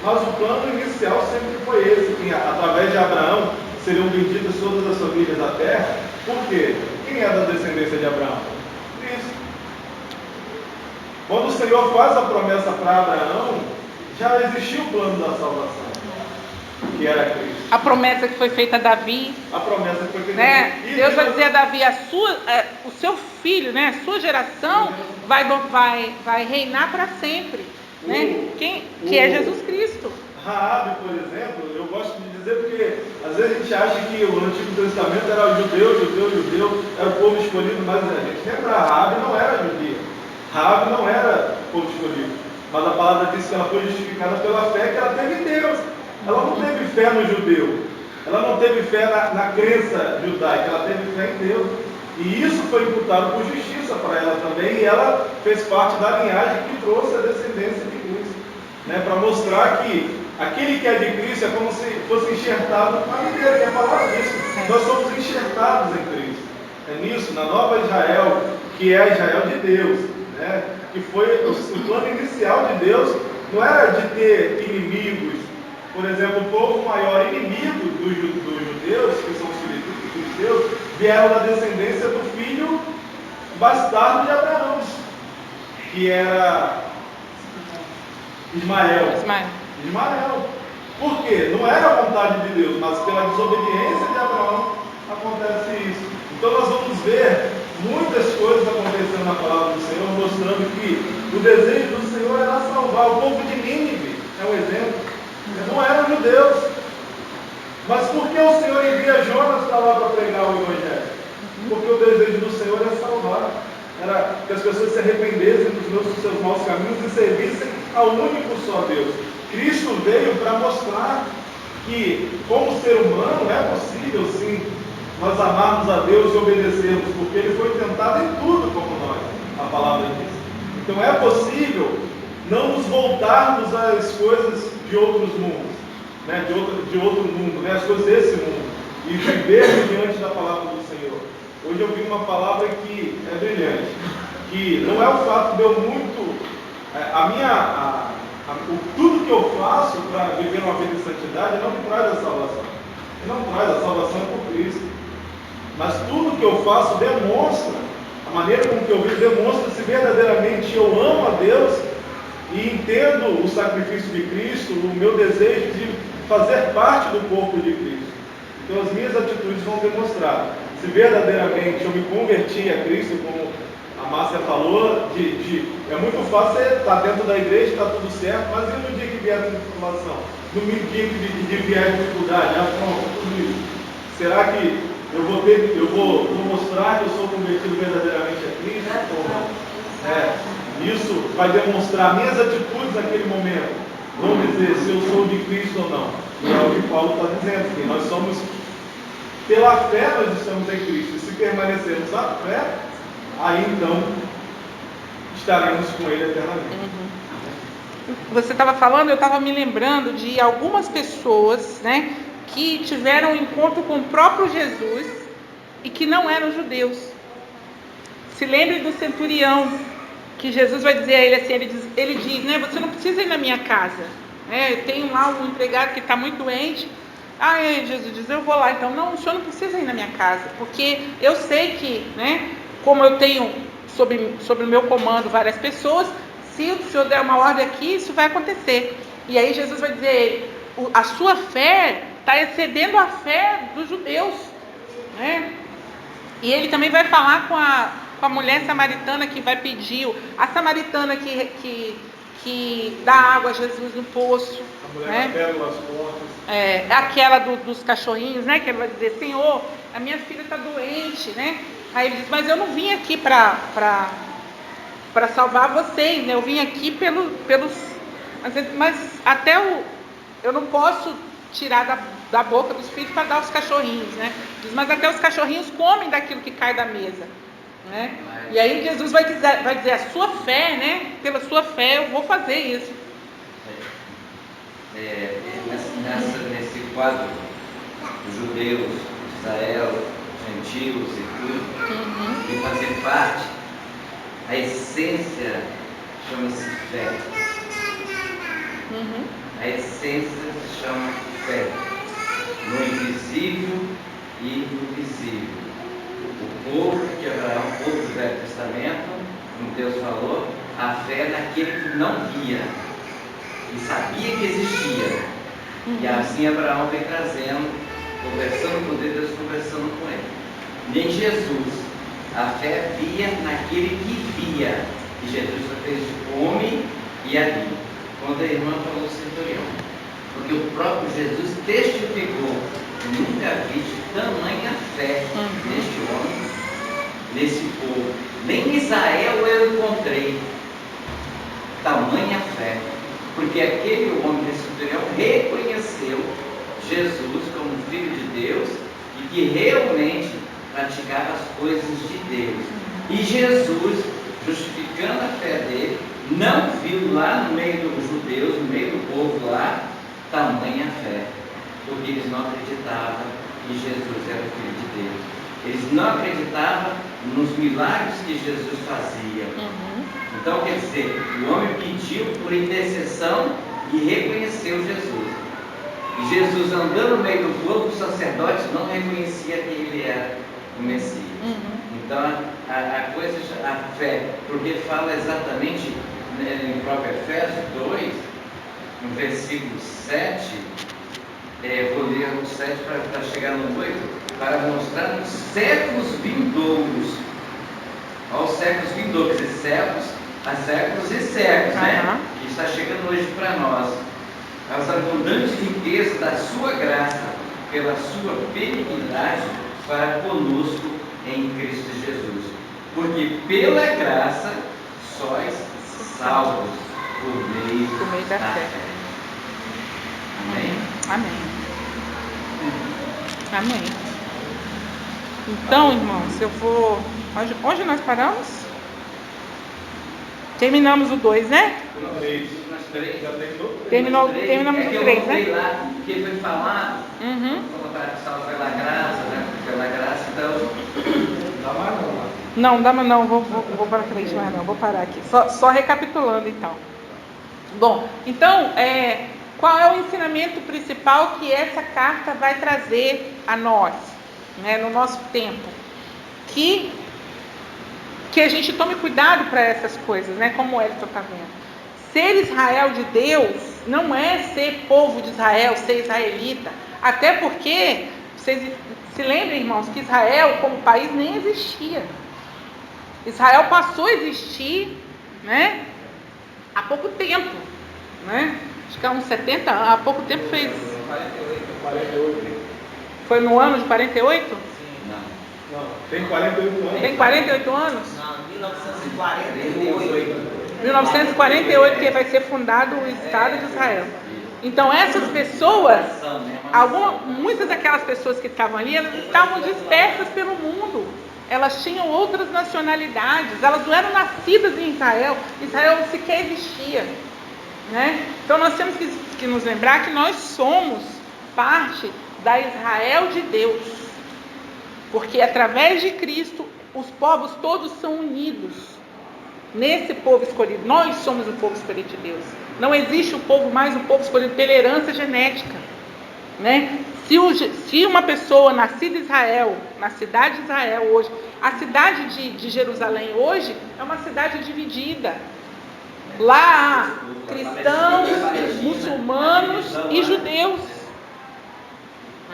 Mas o plano inicial sempre foi esse, que através de Abraão seriam benditas todas as famílias da terra. Por quê? Quem é da descendência de Abraão? Cristo. Quando o Senhor faz a promessa para Abraão, já existia o plano da salvação, que era Cristo. A promessa que foi feita a Davi. A promessa que foi feita né? a Davi. Deus vai dizer a Davi, o seu filho, né? A sua geração vai reinar para sempre. Né? Que é Jesus Cristo. Raabe, por exemplo, eu gosto de dizer porque às vezes a gente acha que o Antigo Testamento era judeu, era o povo escolhido, mas a gente lembra, Raabe não era judia. Raabe não era povo escolhido. Mas a palavra diz que ela foi justificada pela fé que ela teve em Deus. Ela não teve fé no judeu. Ela não teve fé na crença judaica, ela teve fé em Deus. E isso foi imputado por justiça para ela também, e ela fez parte da linhagem que trouxe a descendência de Cristo. Né? Para mostrar que aquele que é de Cristo é como se fosse enxertado na videira, que é a palavra disso. Nós somos enxertados em Cristo. É nisso, na nova Israel, que é a Israel de Deus. Né? Que foi o plano inicial de Deus, não era de ter inimigos. Por exemplo, o povo maior inimigo dos judeus, que são os filisteus, vieram da descendência do filho bastardo de Abraão, que era Ismael. Por quê? Não era a vontade de Deus, mas pela desobediência de Abraão acontece isso. Então nós vamos ver muitas coisas acontecendo na palavra do Senhor, mostrando que o desejo do Senhor era salvar. O povo de Nínive é um exemplo. Não eram judeus. Mas por que o Senhor envia Jonas para lá para pregar o Evangelho? Porque o desejo do Senhor é salvar. Era que as pessoas se arrependessem dos seus maus caminhos e servissem ao único só Deus. Cristo veio para mostrar que, como ser humano, é possível sim nós amarmos a Deus e obedecermos, porque Ele foi tentado em tudo como nós, a palavra diz. Então é possível não nos voltarmos às coisas de outros mundos, né? de outro mundo, né? As coisas desse mundo, e viver diante da palavra do Senhor. Hoje eu vi uma palavra que é brilhante, que não é o fato de eu muito, tudo que eu faço para viver uma vida de santidade não me traz a salvação. Não traz a salvação por Cristo. Mas tudo que eu faço demonstra, a maneira como que eu vivo demonstra se verdadeiramente eu amo a Deus e entendo o sacrifício de Cristo, o meu desejo de fazer parte do corpo de Cristo. Então as minhas atitudes vão demonstrar se verdadeiramente eu me converti a Cristo, como a Márcia falou, é muito fácil você estar dentro da igreja, está tudo certo, mas e no dia que vier a tribulação? No dia que vier a dificuldade, tudo isso. Será que eu vou mostrar que eu sou convertido verdadeiramente a Cristo ou não? Isso vai demonstrar minhas atitudes naquele momento. Vão dizer se eu sou de Cristo ou não. E é o que Paulo está dizendo, que nós somos, pela fé nós estamos em Cristo. E se permanecermos na fé, aí então estaremos com Ele eternamente. Você estava falando, eu estava me lembrando de algumas pessoas, né, que tiveram um encontro com o próprio Jesus e que não eram judeus. Se lembre do centurião, que Jesus vai dizer a ele assim, ele diz, né, você não precisa ir na minha casa, né, eu tenho lá um empregado que está muito doente. Jesus diz, eu vou lá. Então, não, o senhor não precisa ir na minha casa, porque eu sei que, né, como eu tenho sobre o meu comando várias pessoas, se o senhor der uma ordem aqui, isso vai acontecer. E aí Jesus vai dizer, a sua fé está excedendo a fé dos judeus, né? E ele também vai falar com a mulher samaritana que vai pedir, a samaritana que dá água a Jesus no poço. A mulher, né? Da pérola às portas. Aquela dos cachorrinhos, né? Que ele vai dizer, Senhor, a minha filha está doente, né? Aí ele diz, mas eu não vim aqui para salvar vocês, né? Eu vim aqui pelos... Mas até eu não posso tirar da boca dos filhos para dar aos cachorrinhos, né? Diz, mas até os cachorrinhos comem daquilo que cai da mesa, né? E aí Jesus vai dizer, a sua fé, né? Pela sua fé eu vou fazer isso. Nesse quadro dos judeus, Israel, gentios e tudo, de fazer parte, a essência chama-se fé. A essência se chama fé, no invisível e no visível. O povo de Abraão, o povo do Velho Testamento, como Deus falou, a fé naquele que não via e sabia que existia, E assim Abraão vem trazendo, conversando com Deus, conversando com ele. Em Jesus, a fé via naquele que via. E Jesus só fez homem e ali. Quando a irmã falou centurião. Porque o próprio Jesus testificou: nunca vi tamanha fé neste homem, nesse povo. Nem em Israel eu encontrei tamanha fé. Porque aquele homem desse centurião reconheceu Jesus como Filho de Deus e que realmente praticava as coisas de Deus. E Jesus, justificando a fé dele, não viu lá no meio dos judeus, no meio do povo lá, tamanha fé, porque eles não acreditavam que Jesus era o Filho de Deus. Eles não acreditavam nos milagres que Jesus fazia. Então, quer dizer, o homem pediu por intercessão e reconheceu Jesus. E Jesus, andando no meio do povo, os sacerdotes não reconheciam que ele era o Messias. Então, a fé, porque fala exatamente em próprio Efésios 2, no versículo 7, vou ler o 7 para chegar no 8, para mostrar os séculos vindouros. Aos séculos vindouros, quer dizer, séculos, há séculos e séculos, né? Que está chegando hoje para nós. As abundantes riquezas da sua graça, pela sua benignidade para conosco em Cristo Jesus. Porque pela graça sois salvos por meio da fé. Amém? Amém. Então, irmãos, eu vou... Onde nós paramos? Terminamos o 2, né? Terminamos o 3, né? Lá, que ele foi falar, salvo pela graça, né? Pela graça, então... Dá mais Não, dá mais não, vou para frente mais não, vou parar aqui. Só recapitulando então. Bom, então, qual é o ensinamento principal que essa carta vai trazer a nós, né, no nosso tempo? Que a gente tome cuidado para essas coisas, né, como o Elton está vendo. Ser Israel de Deus não é ser povo de Israel, ser israelita. Até porque, vocês se lembrem, irmãos, que Israel como país nem existia. Israel passou a existir, né, há pouco tempo, né? Acho que há uns 70 anos, há pouco tempo fez. 48. Foi no ano de 48? Não, tem 48 anos. Tem 48 anos? Não, 1948. 1948 que vai ser fundado o Estado de Israel. Então essas pessoas, muitas daquelas pessoas que estavam ali, elas estavam dispersas pelo mundo. Elas tinham outras nacionalidades, elas não eram nascidas em Israel. Israel sequer existia, né? Então nós temos que nos lembrar que nós somos parte da Israel de Deus, porque através de Cristo os povos todos são unidos nesse povo escolhido. Nós somos o povo escolhido de Deus. Não existe o povo mais um povo escolhido pela herança genética, né? Se uma pessoa nascida em Israel, na cidade de Israel hoje, a cidade de Jerusalém hoje é uma cidade dividida. Lá há cristãos, muçulmanos e judeus,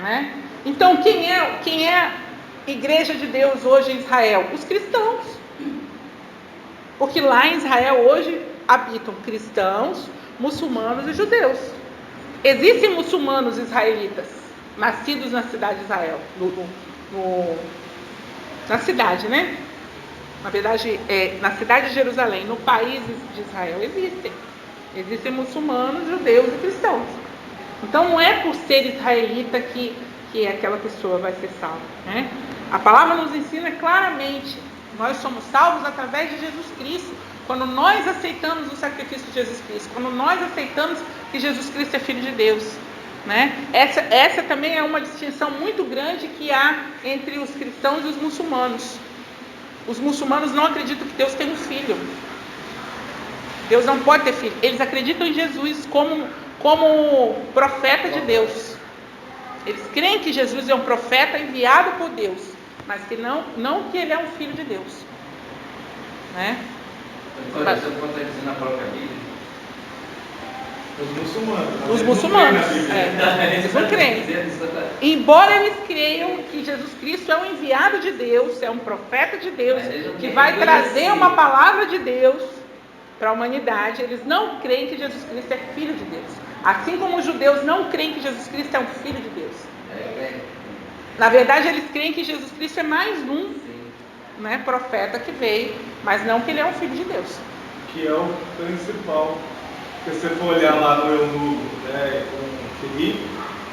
né? Então quem é a igreja de Deus hoje em Israel? Os cristãos. Porque lá em Israel hoje habitam cristãos, muçulmanos e judeus. Existem muçulmanos israelitas nascidos na cidade de Israel, na cidade, né? Na verdade, na cidade de Jerusalém, no país de Israel, existem muçulmanos, judeus e cristãos. Então não é por ser israelita que aquela pessoa vai ser salva, né? A palavra nos ensina claramente, nós somos salvos através de Jesus Cristo. Quando nós aceitamos o sacrifício de Jesus Cristo, quando nós aceitamos que Jesus Cristo é Filho de Deus, né? Essa também é uma distinção muito grande que há entre os cristãos e os muçulmanos. Os muçulmanos não acreditam que Deus tem um filho. Deus não pode ter filho. Eles acreditam em Jesus como profeta de Deus. Eles creem que Jesus é um profeta enviado por Deus, mas que não que ele é um filho de Deus, né? Então, isso está dizendo na própria Bíblia. Os muçulmanos. Eles não creem. Embora eles creiam que Jesus Cristo é um enviado de Deus, é um profeta de Deus, que vai trazer uma palavra de Deus para a humanidade, eles não creem que Jesus Cristo é filho de Deus. Assim como os judeus não creem que Jesus Cristo é um filho de Deus. Na verdade, eles creem que Jesus Cristo é mais um, né, profeta que veio, mas não que ele é um filho de Deus. Que é o principal. Se você for olhar lá no eunuco, né, com Filipe,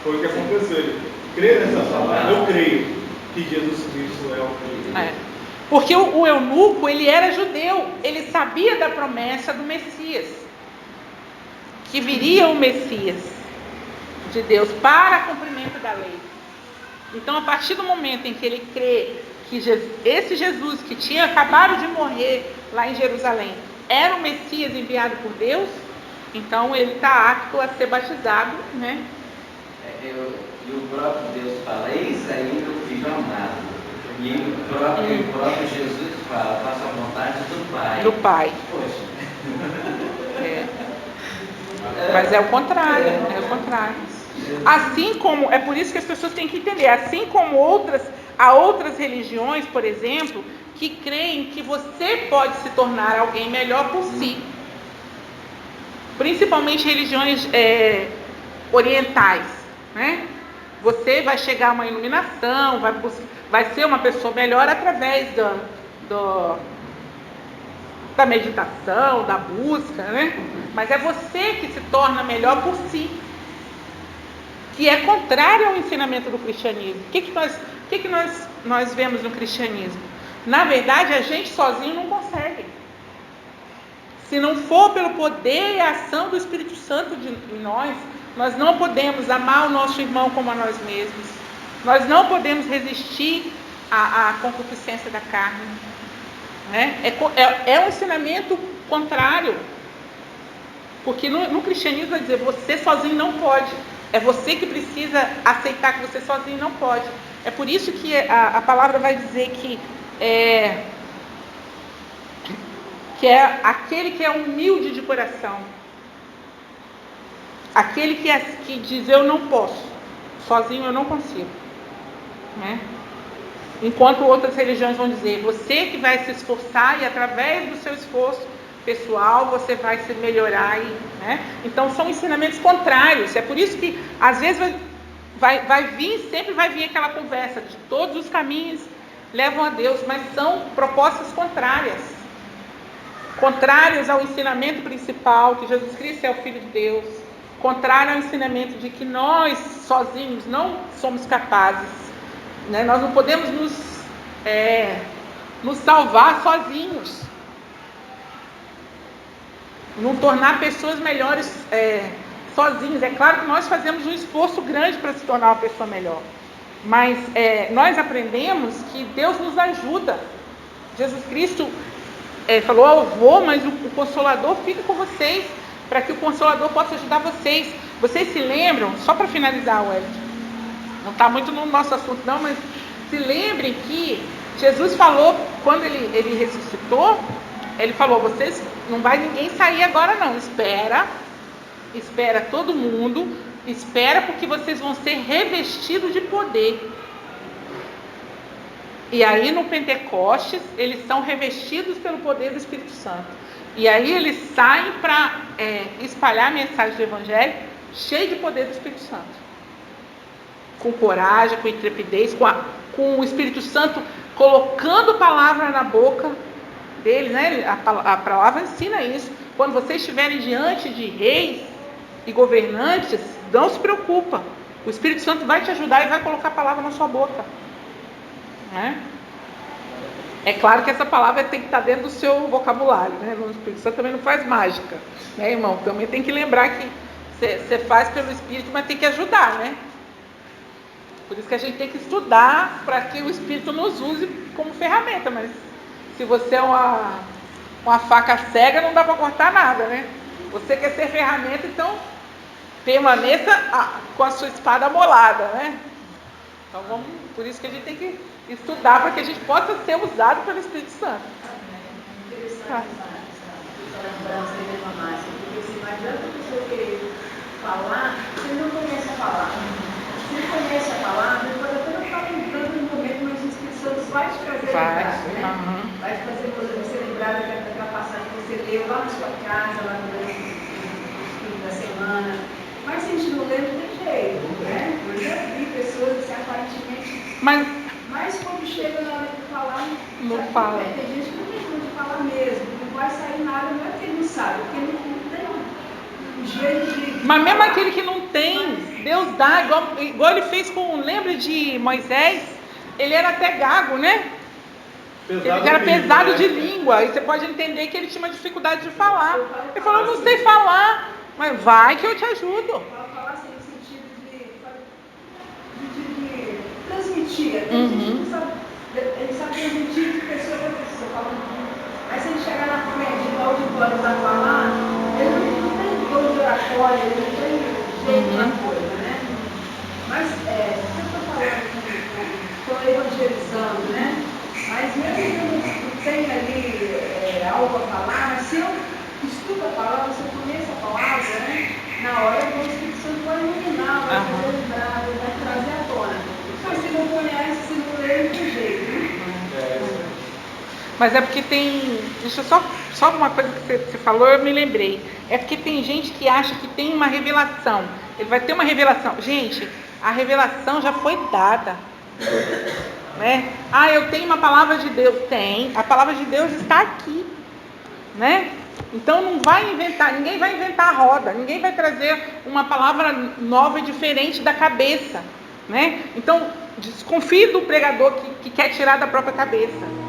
foi o que aconteceu. Ele crê nessa palavra, eu creio que Jesus Cristo é o filho de Deus. Porque o eunuco, ele era judeu, ele sabia da promessa do Messias, que viria o Messias de Deus para cumprimento da lei. Então, a partir do momento em que ele crê que esse Jesus que tinha acabado de morrer lá em Jerusalém era o Messias enviado por Deus, então ele está apto a ser batizado, né? E o próprio Deus fala, eis aí meu filho amado. E o próprio Jesus fala, faça a vontade do Pai. Do Pai. Poxa. Mas é o contrário, é o contrário. Assim como, é por isso que as pessoas têm que entender, assim como há outras religiões, por exemplo, que creem que você pode se tornar alguém melhor por si. Principalmente religiões orientais, né? Você vai chegar a uma iluminação, vai ser uma pessoa melhor através da meditação, da busca, né? Mas é você que se torna melhor por si, que é contrário ao ensinamento do cristianismo. O que nós vemos no cristianismo? Na verdade, a gente sozinho não consegue. Se não for pelo poder e a ação do Espírito Santo em nós não podemos amar o nosso irmão como a nós mesmos. Nós não podemos resistir à concupiscência da carne. Né? É um ensinamento contrário. Porque no cristianismo vai dizer, você sozinho não pode. É você que precisa aceitar que você sozinho não pode. É por isso que a palavra vai dizer que é aquele que é humilde de coração. Aquele que diz, eu não posso. Sozinho eu não consigo. Né? Enquanto outras religiões vão dizer, você que vai se esforçar e através do seu esforço pessoal você vai se melhorar. Né? Então são ensinamentos contrários. É por isso que às vezes sempre vai vir aquela conversa de todos os caminhos levam a Deus, mas são propostas contrárias. Contrários ao ensinamento principal, que Jesus Cristo é o Filho de Deus. Contrário ao ensinamento de que nós sozinhos não somos capazes. Né? Nós não podemos nos salvar sozinhos. Não tornar pessoas melhores sozinhos. É claro que nós fazemos um esforço grande para se tornar uma pessoa melhor. Mas nós aprendemos que Deus nos ajuda. Jesus Cristo falou, eu vou, mas o Consolador fica com vocês, para que o Consolador possa ajudar vocês. Vocês se lembram, só para finalizar, Wellington, não está muito no nosso assunto não, mas se lembrem que Jesus falou, quando ele ressuscitou, ele falou, vocês, não vai ninguém sair agora não, espera todo mundo, espera porque vocês vão ser revestidos de poder. E aí no Pentecostes, eles são revestidos pelo poder do Espírito Santo. E aí eles saem para espalhar a mensagem do Evangelho cheio de poder do Espírito Santo. Com coragem, com intrepidez, com o Espírito Santo colocando palavra na boca deles, né? A palavra ensina isso. Quando vocês estiverem diante de reis e governantes, não se preocupa. O Espírito Santo vai te ajudar e vai colocar a palavra na sua boca. Né? É claro que essa palavra tem que estar dentro do seu vocabulário, né? O Espírito Santo também não faz mágica, né, irmão? Também tem que lembrar que você faz pelo Espírito, mas tem que ajudar, né? Por isso que a gente tem que estudar para que o Espírito nos use como ferramenta. Mas se você é uma faca cega, não dá para cortar nada, né? Você quer ser ferramenta, então permaneça com a sua espada amolada, né? Então por isso que a gente tem que estudar para que a gente possa ser usado pelo Espírito Santo. lembrança da mesma massa, porque assim, não adianta a pessoa querer falar, você não conhece a palavra. Se ele conhece a palavra, ele pode até não estar lembrando no momento, mas a inscrição vai te fazer lembrar, né? Vai te fazer você lembrar daquela passagem que você leu lá na sua casa, lá no fim da semana. Mas se a gente não lê, não tem jeito, né? Eu já vi pessoas que aparentemente. Mas quando chega na hora de falar, não fala. Tem gente que não tem como de falar mesmo, não vai sair nada, não é porque ele não sabe, porque ele não tem um jeito de. Mas mesmo aquele que não tem, Deus dá, igual ele fez com, lembra de Moisés? Ele era até gago, né? Ele era pesado de língua, e você pode entender que ele tinha uma dificuldade de falar. Ele falou, eu não sei falar, mas vai que eu te ajudo. Falar assim, no sentido de transmitir. A gente não sabe, ele sabe transmitir de pessoa para pessoa, falando. Mas se ele chegar na frente, no auditório para falar, ele não tem dom de oratório, ele não tem jeito na coisa, né? Mas, você está falando que estou evangelizando, né? Mas mesmo que eu não tenha ali algo a falar, mas se eu estudo a palavra, se eu conheço a palavra, né? Na hora o Espírito Santo vai iluminar, vai fazer lembrar, vai trazer à tona. Mas se não conhece, se não lê, não tem jeito, né? Mas é porque tem. Deixa eu só uma coisa que você falou, eu me lembrei. É porque tem gente que acha que tem uma revelação. Ele vai ter uma revelação. Gente, a revelação já foi dada. Né? Eu tenho uma palavra de Deus. Tem. A palavra de Deus está aqui. Né? Então não vai inventar, ninguém vai inventar a roda, ninguém vai trazer uma palavra nova e diferente da cabeça. Né? Então desconfie do pregador que quer tirar da própria cabeça.